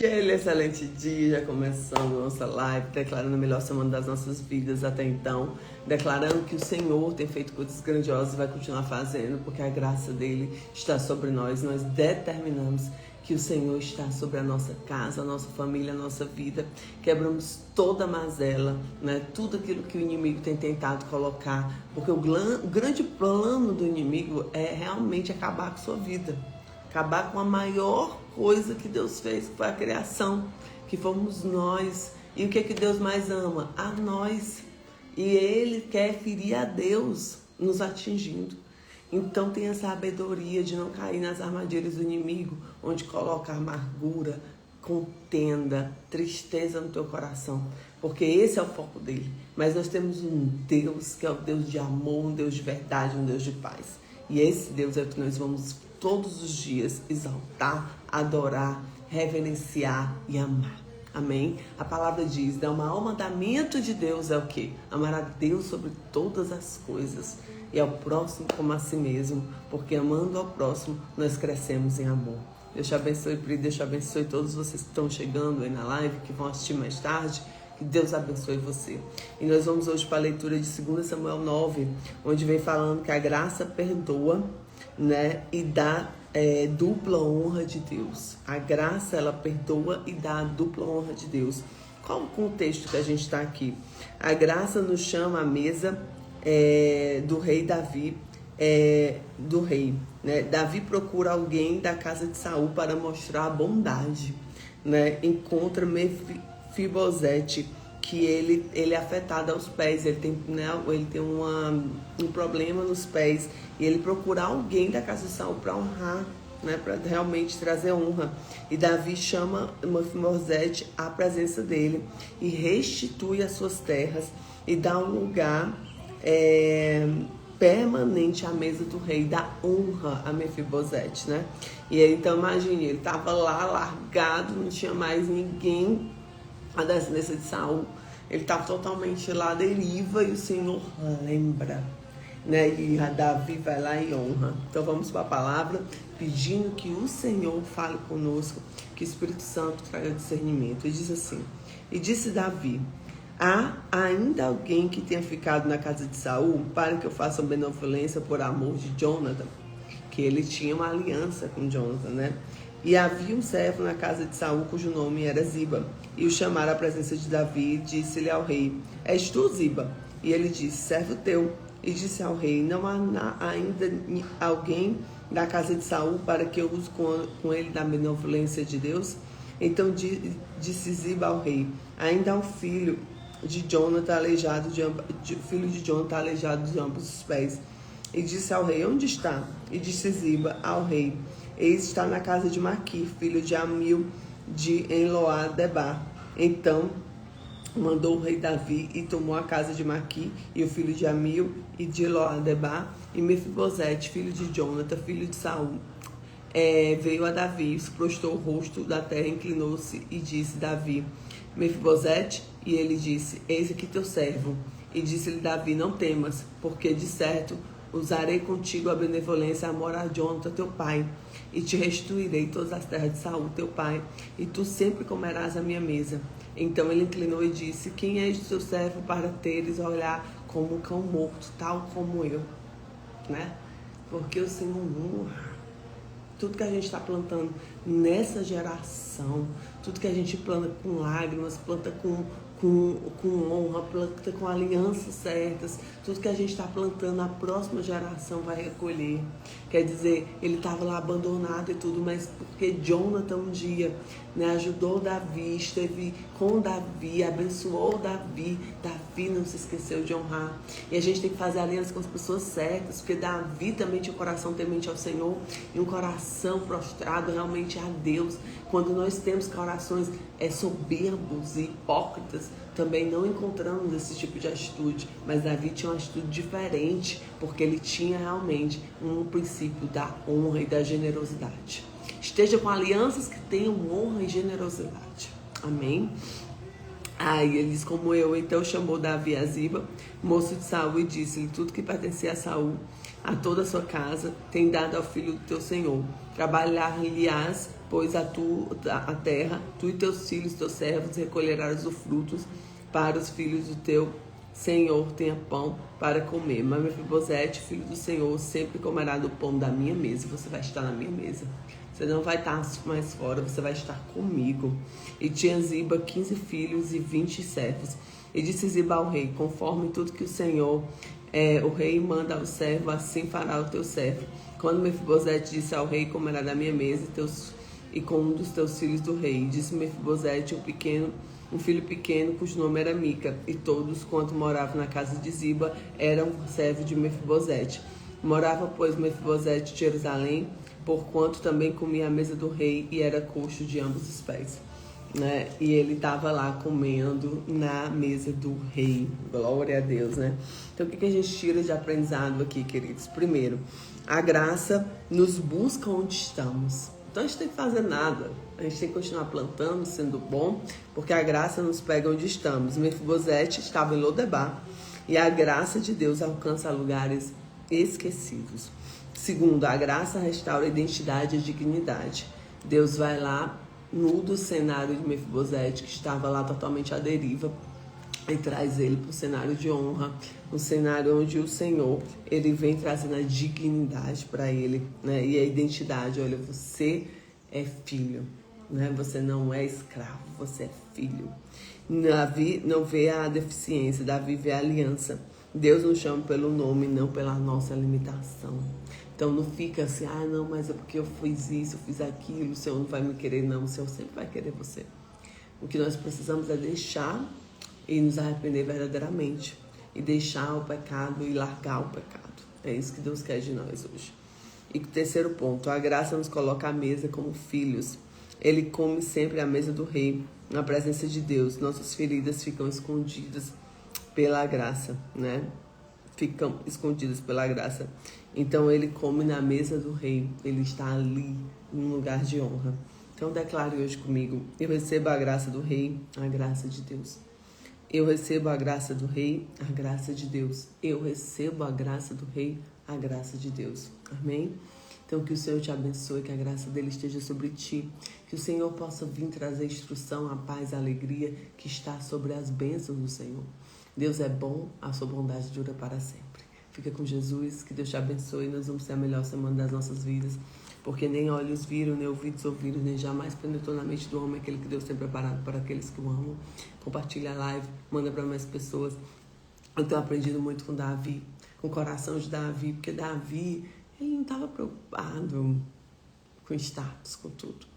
Aquele excelente dia, já começando a nossa live, declarando a melhor semana das nossas vidas até então, declarando que o Senhor tem feito coisas grandiosas e vai continuar fazendo, porque a graça dele está sobre nós. Nós determinamos que o Senhor está sobre a nossa casa, a nossa família, a nossa vida. Quebramos toda a mazela, né? Tudo aquilo que o inimigo tem tentado colocar, porque o grande plano do inimigo é realmente acabar com a sua vida. Acabar com a maior coisa que Deus fez, que foi a criação, que fomos nós. E o que é que Deus mais ama? A nós. E Ele quer ferir a Deus, nos atingindo. Então tenha sabedoria de não cair nas armadilhas do inimigo, onde coloca amargura, contenda, tristeza no teu coração. Porque esse é o foco dele. Mas nós temos um Deus que é o Deus de amor, um Deus de verdade, um Deus de paz. E esse Deus é o que nós vamos todos os dias exaltar, adorar, reverenciar e amar. Amém? A palavra diz, o maior mandamento de Deus é o quê? Amar a Deus sobre todas as coisas e ao próximo como a si mesmo, porque amando ao próximo nós crescemos em amor. Deus te abençoe, Pri, Deus te abençoe todos vocês que estão chegando aí na live, que vão assistir mais tarde. Que Deus abençoe você. E nós vamos hoje para a leitura de 2 Samuel 9, onde vem falando que a graça perdoa, né, e dá dupla honra de Deus. A graça, ela perdoa e dá a dupla honra de Deus. Qual o contexto que a gente está aqui? A graça nos chama à mesa do rei Davi, né? Davi procura alguém da casa de Saul para mostrar a bondade, né? Encontra Mefibosete, que ele é afetado aos pés, ele tem um problema nos pés, e ele procura alguém da casa de Saul para honrar, né, para realmente trazer honra. E Davi chama Mefibosete à presença dele e restitui as suas terras e dá um lugar permanente à mesa do rei, dá honra a Mefibosete, né? E aí, então imagine, ele estava lá largado, não tinha mais ninguém, a descendência de Saul, ele estava totalmente lá à deriva e o Senhor lembra, né? E a Davi vai lá e honra. Então vamos para a palavra, pedindo que o Senhor fale conosco, que o Espírito Santo traga discernimento. E diz assim, e disse Davi, há ainda alguém que tenha ficado na casa de Saul para que eu faça benevolência por amor de Jonathan? Que ele tinha uma aliança com Jonathan, né? E havia um servo na casa de Saul, cujo nome era Ziba. E o chamaram à presença de Davi, e disse-lhe ao rei, és tu, Ziba? E ele disse, servo teu. E disse ao rei, não há ainda alguém da casa de Saul para que eu use com ele da benevolência de Deus? Então disse Ziba ao rei, ainda há um filho de Jonathan aleijado de ambos os pés. E disse ao rei, onde está? E disse Ziba ao rei, eis está na casa de Maquir, filho de Amil, de Enloá-debar. Então mandou o rei Davi e tomou a casa de Maquir e o filho de Amil e de Enloá-debar, e Mefibosete, filho de Jonathan, filho de Saul, veio a Davi, se prostrou o rosto da terra, inclinou-se e disse, Davi, Mefibosete? E ele disse, eis aqui teu servo. E disse-lhe Davi, não temas, porque de certo usarei contigo a benevolência, amor a Jonathan teu pai, e te restituirei todas as terras de Saul teu pai, e tu sempre comerás a minha mesa. Então ele inclinou e disse, quem és o teu servo para teres a olhar como um cão morto, tal como eu, né? Porque o Senhor honra tudo que a gente está plantando nessa geração, tudo que a gente planta com lágrimas, planta com honra, planta com alianças certas, tudo que a gente está plantando, a próxima geração vai recolher. Quer dizer, ele estava lá abandonado e tudo, mas porque Jonathan um dia, né, ajudou Davi, esteve com Davi, abençoou Davi, Davi não se esqueceu de honrar. E a gente tem que fazer aliança com as pessoas certas, porque Davi também tinha um coração temente ao Senhor e um coração prostrado realmente a Deus. Quando nós temos corações soberbos e hipócritas, também não encontramos esse tipo de atitude. Mas Davi tinha uma atitude diferente, porque ele tinha realmente um princípio da honra e da generosidade. Esteja com alianças que tenham honra e generosidade. Amém? Aí ele diz, como eu, então chamou Davi a Ziba, moço de Saul, e disse-lhe, tudo que pertencia a Saul, a toda a sua casa, tem dado ao filho do teu senhor. Trabalhar-lhe-ás pois a terra, tu e teus filhos, teus servos, recolherás os frutos para os filhos do teu Senhor tenha pão para comer. Mas Mefibosete, filho do Senhor, sempre comerá do pão da minha mesa. Você vai estar na minha mesa. Você não vai estar mais fora, você vai estar comigo. E tinha Ziba 15 filhos e 20 servos. E disse Ziba ao rei: conforme tudo que o Senhor, o rei, manda ao servo, assim fará o teu servo. Quando Mefibosete disse ao rei: comerá da minha mesa e com um dos teus filhos do rei. Disse Mefibosete, um filho pequeno, cujo nome era Mica, e todos quanto moravam na casa de Ziba eram servos de Mefibosete. Morava, pois, Mefibosete em Jerusalém, porquanto também comia à mesa do rei e era coxo de ambos os pés. Né? E ele estava lá comendo na mesa do rei. Glória a Deus, né? Então, o que a gente tira de aprendizado aqui, queridos? Primeiro, a graça nos busca onde estamos. Então, a gente tem que fazer nada. A gente tem que continuar plantando, sendo bom, porque a graça nos pega onde estamos. Mefibosete estava em Lodebar e a graça de Deus alcança lugares esquecidos. Segundo, a graça restaura a identidade e a dignidade. Deus vai lá, muda o cenário de Mefibosete, que estava lá totalmente à deriva, e traz ele para o cenário de honra, um cenário onde o Senhor, ele vem trazendo a dignidade para ele, né? E a identidade. Olha, você é filho, né? Você não é escravo, você é filho. Davi não vê a deficiência, Davi vê a aliança. Deus nos chama pelo nome, não pela nossa limitação. Então não fica assim, não, mas é porque eu fiz isso, eu fiz aquilo, o Senhor não vai me querer, não, o Senhor sempre vai querer você. O que nós precisamos é deixar e nos arrepender verdadeiramente. E deixar o pecado e largar o pecado. É isso que Deus quer de nós hoje. E terceiro ponto, a graça nos coloca à mesa como filhos. Ele come sempre à mesa do rei, na presença de Deus. Nossas feridas ficam escondidas pela graça, né? Ficam escondidas pela graça. Então ele come na mesa do rei. Ele está ali, num lugar de honra. Então declare hoje comigo: eu recebo a graça do rei, a graça de Deus. Eu recebo a graça do rei, a graça de Deus. Eu recebo a graça do rei, a graça de Deus. Amém? Então que o Senhor te abençoe, que a graça dele esteja sobre ti. Que o Senhor possa vir trazer instrução, a paz, a alegria que está sobre as bênçãos do Senhor. Deus é bom, a sua bondade dura para sempre. Fica com Jesus, que Deus te abençoe. Nós vamos ter a melhor semana das nossas vidas. Porque nem olhos viram, nem ouvidos ouviram, nem jamais penetrou na mente do homem aquele que Deus tem preparado para aqueles que o amam. Compartilha a live, manda para mais pessoas. Eu tenho aprendido muito com Davi, com o coração de Davi, porque Davi, ele não estava preocupado com status, com tudo.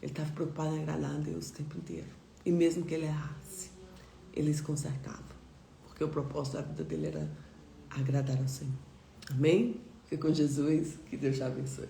Ele estava preocupado em agradar a Deus o tempo inteiro. E mesmo que ele errasse, ele se consertava. Porque o propósito da vida dele era agradar ao Senhor. Amém? Fique com Jesus, que Deus te abençoe.